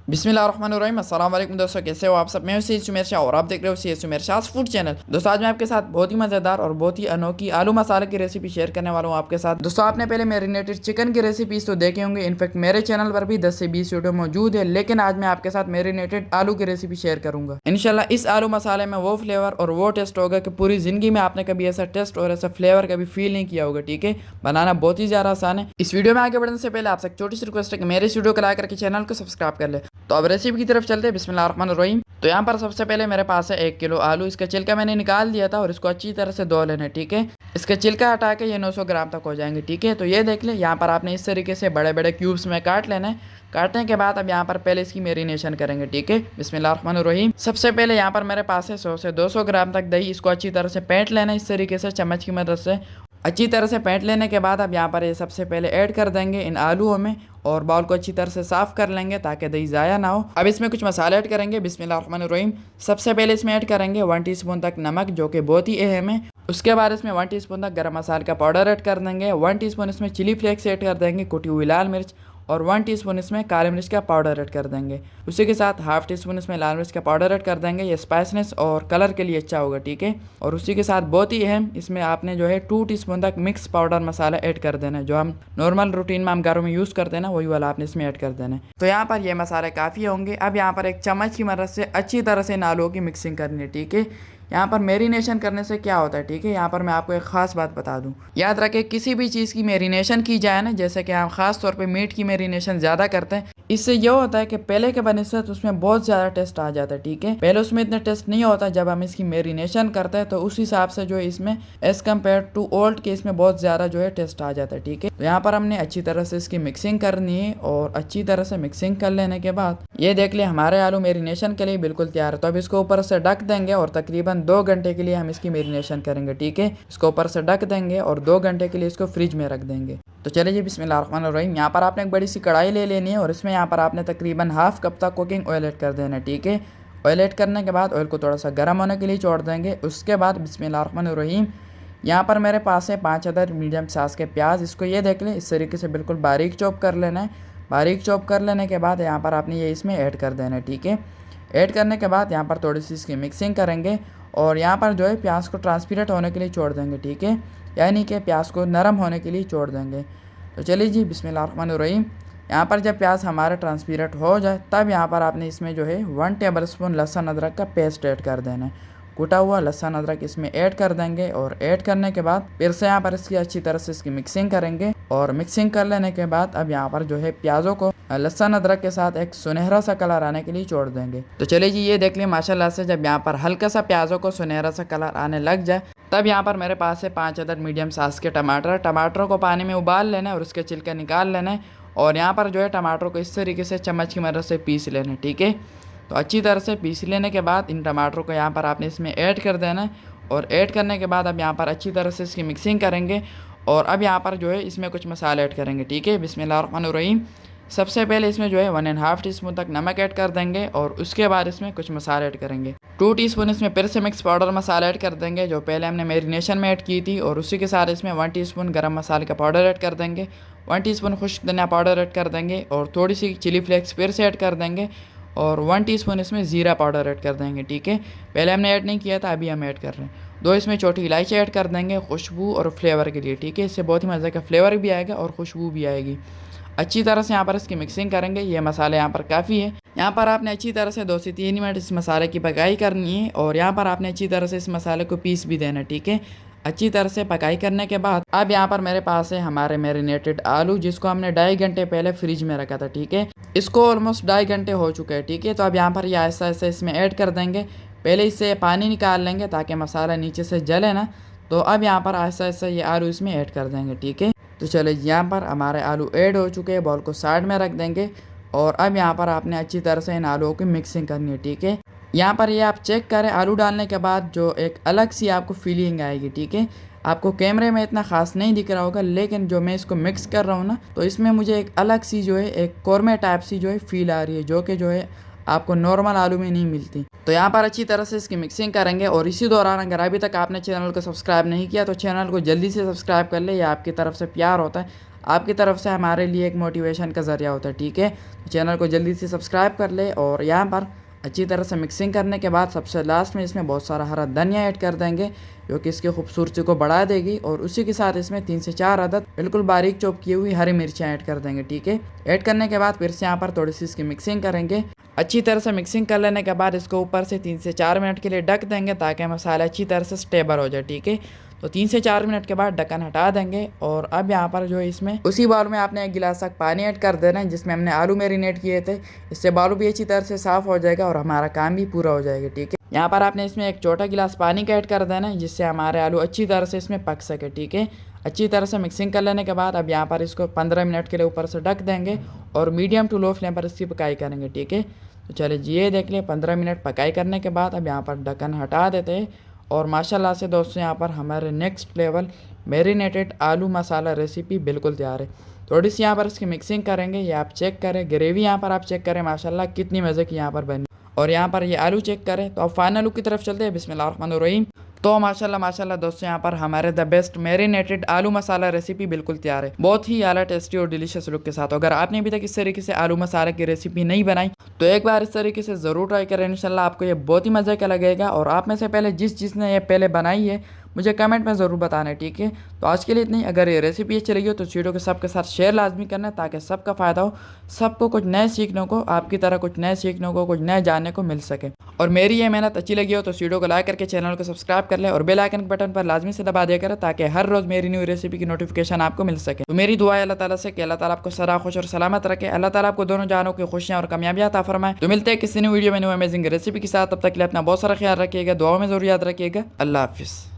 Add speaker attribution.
Speaker 1: बिस्मिल्लाहिर्रहमानिर्रहीम। अस्सलाम वालेकुम दोस्तों, कैसे हो आप सब। मैं हूं सैयद सुमेर शाह और आप देख रहे हो सैयद सुमेर शाह फूड चैनल। दोस्तों आज मैं आपके साथ बहुत ही मज़ेदार और बहुत ही अनोखी आलू मसाले की रेसिपी शेयर करने वाला हूं आपके साथ। दोस्तों आपने पहले मैरिनेटेड चिकन की रेसिपीज तो देखे होंगे, इनफैक्ट मेरे चैनल पर भी 10 से 20 वीडियो मौजूद है, लेकिन आज मैं आपके साथ मैरिनेटेड आलू की रेसिपी शेयर करूंगा। इंशाल्लाह इस आलू मसाले में वो फ्लेवर और वो टेस्ट होगा कि पूरी जिंदगी में आपने कभी ऐसा टेस्ट और ऐसा फ्लेवर कभी फील नहीं किया होगा। ठीक है, बनाना बहुत ही ज़्यादा आसान है। इस वीडियो में आगे बढ़ने से पहले आपसे एक छोटी सी रिक्वेस्ट है कि मेरे इस वीडियो को लाइक करके चैनल को सब्सक्राइब कर ले। तो अब रेसिपी की तरफ चलते हैं। बिस्मिल्लाहिर्रहमानिर्रहीम। तो यहाँ पर सबसे पहले मेरे पास है 1 किलो आलू। इसका छिलका मैंने निकाल दिया था और इसको अच्छी तरह से धो लेना है। ठीक है, इसका छिलका हटा के ये 900 ग्राम तक हो जाएंगे। ठीक है, तो ये देख ले, यहाँ पर आपने इस तरीके से बड़े बड़े क्यूब्स में काट लेना है। काटने के बाद अब यहाँ पर पहले इसकी मैरिनेशन करेंगे। ठीक है, बिस्मिल्लाहिर्रहमानिर्रहीम। सबसे पहले यहाँ पर मेरे पास है 100 से 200 ग्राम तक दही। इसको अच्छी तरह से फेंट लेना है इस तरीके से चम्मच की मदद से। अच्छी तरह से फेंट लेने के बाद अब यहाँ पर ये सबसे पहले ऐड कर देंगे इन आलूओं में और बाउल को अच्छी तरह से साफ कर लेंगे ताकि दही ज़ाया ना हो। अब इसमें कुछ मसाले ऐड करेंगे। बिस्मिल्लाहिर्रहमानिर्रहीम। सबसे पहले इसमें ऐड करेंगे 1 टीस्पून तक नमक, जो कि बहुत ही अहम है। उसके बाद इसमें 1 टीस्पून तक गरम मसाले का पाउडर ऐड कर देंगे। 1 टीस्पून इसमें चिली फ्लेक्स ऐड कर देंगे, कुटी हुई लाल मिर्च, और 1 टीस्पून इसमें काली मिर्च का पाउडर ऐड कर देंगे। उसी के साथ हाफ टीस्पून इसमें लाल मिर्च का पाउडर ऐड कर देंगे। ये स्पाइसनेस और कलर के लिए अच्छा होगा। ठीक है, और उसी के साथ बहुत ही अहम, इसमें आपने जो है 2 टीस्पून तक मिक्स पाउडर मसाला ऐड कर देना है। जो हम नॉर्मल रूटीन में हम घरों में यूज़ करते हैं ना, वही वाला आपने इसमें ऐड कर देना है। तो यहाँ पर ये मसाले काफ़ी होंगे। अब यहाँ पर एक चम्मच की मदद से अच्छी तरह से इन आलूओं की मिक्सिंग करनी है। ठीक है, यहाँ पर मैरिनेशन करने से क्या होता है, ठीक है, यहाँ पर मैं आपको एक ख़ास बात बता दूँ। याद रखें, किसी भी चीज़ की मैरिनेशन की जाए ना, जैसे कि हम ख़ास तौर पे मीट की मैरिनेशन ज़्यादा करते हैं, इससे यह होता है कि पहले के बनस्बत उसमें बहुत ज़्यादा टेस्ट आ जाता है। ठीक है, पहले उसमें इतना टेस्ट नहीं होता। जब हम इसकी मैरिनेशन करते हैं तो उस हिसाब से जो है इसमें एज़ कम्पेयर टू ओल्ड के इसमें बहुत ज़्यादा जो है टेस्ट आ जाता है। ठीक है, तो यहाँ पर हमने अच्छी तरह से इसकी मिक्सिंग करनी है और अच्छी तरह से मिक्सिंग कर लेने के बाद ये देख लिया हमारे आलू मैरिनेशन के लिए बिल्कुल तैयार है। तो अब इसको ऊपर से ढक देंगे और तकरीबन 2 घंटे के लिए हम इसकी मैरिनेशन करेंगे। ठीक है, इसको ऊपर से ढक देंगे और 2 घंटे के लिए इसको फ्रिज में रख देंगे। तो चलिए जी, बिस्मिल्लाहिर्रहमानिर्रहीम। यहाँ पर आपने एक बड़ी सी कढ़ाई ले लेनी है और इसमें यहाँ पर आपने तकरीबन हाफ कप तक कुकिंग ऑयल ऐड कर देना है। ठीक है, ऑयल ऐड करने के बाद ऑयल को थोड़ा सा गर्म होने के लिए छोड़ देंगे। उसके बाद बिस्मिल्लाहिर्रहमानिर्रहीम, यहाँ पर मेरे पास है 5 अदर मीडियम साइज़ के प्याज। इसको ये देख लें, इस तरीके से बिल्कुल बारीक चॉप कर लेना है। बारीक चॉप कर लेने के बाद यहाँ पर आपने ये इसमें ऐड कर देना है। ठीक है, ऐड करने के बाद यहाँ पर थोड़ी सी इसकी मिक्सिंग करेंगे और यहाँ पर जो है प्याज को ट्रांसपेरेंट होने के लिए छोड़ देंगे। ठीक है, यानी कि प्याज को नरम होने के लिए छोड़ देंगे। तो चलिए जी, बिस्मिल्लाहिर्रहमानिर्रहीम। यहाँ पर जब प्याज हमारा ट्रांसपेरेंट हो जाए तब यहाँ पर आपने इसमें जो है 1 टेबल स्पून लहसुन अदरक का पेस्ट ऐड कर देना है। कूटा हुआ लहसुन अदरक इसमें ऐड कर देंगे और ऐड करने के बाद फिर से यहाँ पर इसकी अच्छी तरह से इसकी मिक्सिंग करेंगे और मिक्सिंग कर लेने के बाद अब यहाँ पर जो है प्याज़ों को लहसुन अदरक के साथ एक सुनहरा सा कलर आने के लिए छोड़ देंगे। तो चलिए जी, ये देख लिया माशाल्लाह से जब यहाँ पर हल्का सा प्याज़ों को सुनहरा सा कलर आने लग जाए तब यहाँ पर मेरे पास है 5 अदर मीडियम साइज़ के टमाटरों को पानी में उबाल लेना है और उसके छिलका निकाल लेना है और यहाँ पर जो है टमाटरों को इस तरीके से चम्मच की मदद से पीस लेना है। ठीक है, तो अच्छी तरह से पीस लेने के बाद इन टमाटरों को यहाँ पर आपने इसमें ऐड कर देना है और ऐड करने के बाद अब यहाँ पर अच्छी तरह से इसकी मिक्सिंग करेंगे और अब यहाँ पर जो है इसमें कुछ मसाले ऐड करेंगे। ठीक है, बिस्मिल्लाहिर्रहमानिर्रहीम। सबसे पहले इसमें जो है 1.5 टीस्पून तक नमक ऐड कर देंगे और उसके बाद इसमें कुछ मसाले ऐड करेंगे। 2 टीस्पून इसमें फिर से मिक्स पाउडर मसाला ऐड कर देंगे जो पहले हमने मैरिनेशन में ऐड की थी और उसी के साथ इसमें 1 टीस्पून गरम मसाले का पाउडर ऐड कर देंगे। 1 टीस्पून खुश्क धनिया पाउडर ऐड कर देंगे और थोड़ी सी चिली फ्लेक्स फिर से ऐड कर देंगे और 1 टीस्पून इसमें ज़ीरा पाउडर ऐड कर देंगे। ठीक है, पहले हमने ऐड नहीं किया था, अभी हम ऐड कर रहे हैं। 2 इसमें छोटी इलायची ऐड कर देंगे खुशबू और फ्लेवर के लिए। ठीक है, इससे बहुत ही मज़े का फ्लेवर भी आएगा और खुशबू भी आएगी। अच्छी तरह से यहाँ पर इसकी मिक्सिंग करेंगे। ये मसाले यहाँ पर काफ़ी है। यहाँ पर आपने अच्छी तरह से 2 से 3 मिनट इस मसाले की पकाई करनी है और यहाँ पर आपने अच्छी तरह से इस मसाले को पीस भी देना है। ठीक है, अच्छी तरह से पकाई करने के बाद अब यहाँ पर मेरे पास है हमारे मैरिनेटेड आलू, जिसको हमने 2.5 घंटे पहले फ्रिज में रखा था। ठीक है, इसको ऑलमोस्ट 2.5 घंटे हो चुके हैं। ठीक है, तो अब यहाँ पर ये आहिस्ता आहिस्ता इसमें ऐड कर देंगे। पहले इससे पानी निकाल लेंगे ताकि मसाला नीचे से जले ना। तो अब यहाँ पर आहिस्ता आहिस्ता ये आलू इसमें ऐड कर देंगे। ठीक है, तो चलो यहाँ पर हमारे आलू ऐड हो चुके हैं। बॉल को साइड में रख देंगे और अब यहाँ पर आपने अच्छी तरह से इन आलूओं की मिक्सिंग करनी है। ठीक है, यहाँ पर ये आप चेक करें, आलू डालने के बाद जो एक अलग सी आपको फीलिंग आएगी। ठीक है, आपको कैमरे में इतना खास नहीं दिख रहा होगा, लेकिन जो मैं इसको मिक्स कर रहा हूँ ना, तो इसमें मुझे एक अलग सी जो है एक कौरमे टाइप सी जो है फील आ रही है, जो कि जो है आपको नॉर्मल आलू में नहीं मिलती। तो यहाँ पर अच्छी तरह से इसकी मिक्सिंग करेंगे और इसी दौरान अगर अभी तक आपने चैनल को सब्सक्राइब नहीं किया तो चैनल को जल्दी से सब्सक्राइब कर ले, ये आपकी तरफ से प्यार होता है। आपकी तरफ से हमारे लिए एक मोटिवेशन का ज़रिया होता है। ठीक है, तो चैनल को जल्दी से सब्सक्राइब कर ले। और यहाँ पर अच्छी तरह से मिक्सिंग करने के बाद सबसे लास्ट में इसमें बहुत सारा हरा धनिया ऐड कर देंगे, जो कि इसकी खूबसूरती को बढ़ा देगी। और उसी के साथ इसमें 3 से 4 अदद बिल्कुल बारीक चॉप की हुई हरी मिर्चियाँ ऐड कर देंगे। ठीक है, ऐड करने के बाद फिर से यहाँ पर थोड़ी सी इसकी मिक्सिंग करेंगे। अच्छी तरह से मिक्सिंग कर लेने के बाद इसको ऊपर से 3 से 4 मिनट के लिए ढक देंगे, ताकि मसाला अच्छी तरह से स्टेबल हो जाए। ठीक है, तो 3 से 4 मिनट के बाद ढक्कन हटा देंगे। और अब यहाँ पर जो इसमें उसी बाउल में आपने 1 गिलास तक पानी ऐड कर देना है, जिसमें हमने आलू मैरिनेट किए थे। इससे बाउल भी अच्छी तरह से साफ़ हो जाएगा और हमारा काम भी पूरा हो जाएगा। ठीक है, यहाँ पर आपने इसमें एक छोटा गिलास पानी का ऐड कर देना है, जिससे हमारे आलू अच्छी तरह से इसमें पक सके। ठीक है, अच्छी तरह से मिक्सिंग कर लेने के बाद अब यहाँ पर इसको 15 मिनट के लिए ऊपर से ढक देंगे और मीडियम टू लो फ्लेम पर इसकी पकाई करेंगे। ठीक है, तो चलिए जी ये देख लें 15 मिनट पकाई करने के बाद अब यहाँ पर ढक्कन हटा देते हैं। और माशाल्लाह से दोस्तों यहाँ पर हमारे नेक्स्ट लेवल मैरिनेटेड आलू मसाला रेसिपी बिल्कुल तैयार है। थोड़ी सी यहाँ पर इसकी मिक्सिंग करेंगे, ये आप चेक करें। ग्रेवी यहाँ पर आप चेक करें माशाल्लाह कितनी मज़े की यहाँ पर बनी। और यहाँ पर ये आलू चेक करें। तो अब फाइनल लुक की तरफ चलते हैं। बिस्मिल्लाहिर्रहमानिर्रहीम। तो माशाल्लाह दोस्तों यहाँ पर हमारे द बेस्ट मैरिनेटेड आलू मसाला रेसिपी बिल्कुल तैयार है, बहुत ही आला टेस्टी और डिलीशियस लुक के साथ। अगर आपने अभी तक इस तरीके से आलू मसाला की रेसिपी नहीं बनाई तो एक बार इस तरीके से ज़रूर ट्राई करें। इंशाल्लाह आपको ये बहुत ही मज़े का लगेगा। और आप में से पहले जिसने ये पहले बनाई है मुझे कमेंट में ज़रूर बताना है। ठीक है, तो आज के लिए इतनी। अगर ये रेसिपी अच्छी लगी हो तो वीडियो को सबके साथ शेयर लाजमी करना, ताकि सबका फ़ायदा हो, सबको कुछ नए सीखने को, आपकी तरह कुछ नए सीखने को, कुछ नए जानने को मिल सके। और मेरी ये मेहनत अच्छी लगी हो तो वीडियो को लाइक करके चैनल को सब्सक्राइब कर ले और बेल आइकन के बटन पर लाजमी से दबा दिया करें, ताकि हर रोज़ मेरी न्यू रेसिपी की नोटिफिकेशन आपको मिल सके। तो मेरी दुआ है अल्लाह ताला से कि अल्लाह ताला आपको सदा खुश और सलामत रखे। अल्लाह ताला आपको दोनों जानों की खुशियाँ और कामयाबियाँ अता फरमाए। तो मिलते हैं किसी न्यू वीडियो में न्यू अमेजिंग रेसिपी के साथ। तब तक के लिए अपना बहुत सारा ख्याल रखिएगा, दुआओं में जरूर याद रखिएगा। अल्लाह हाफिज़।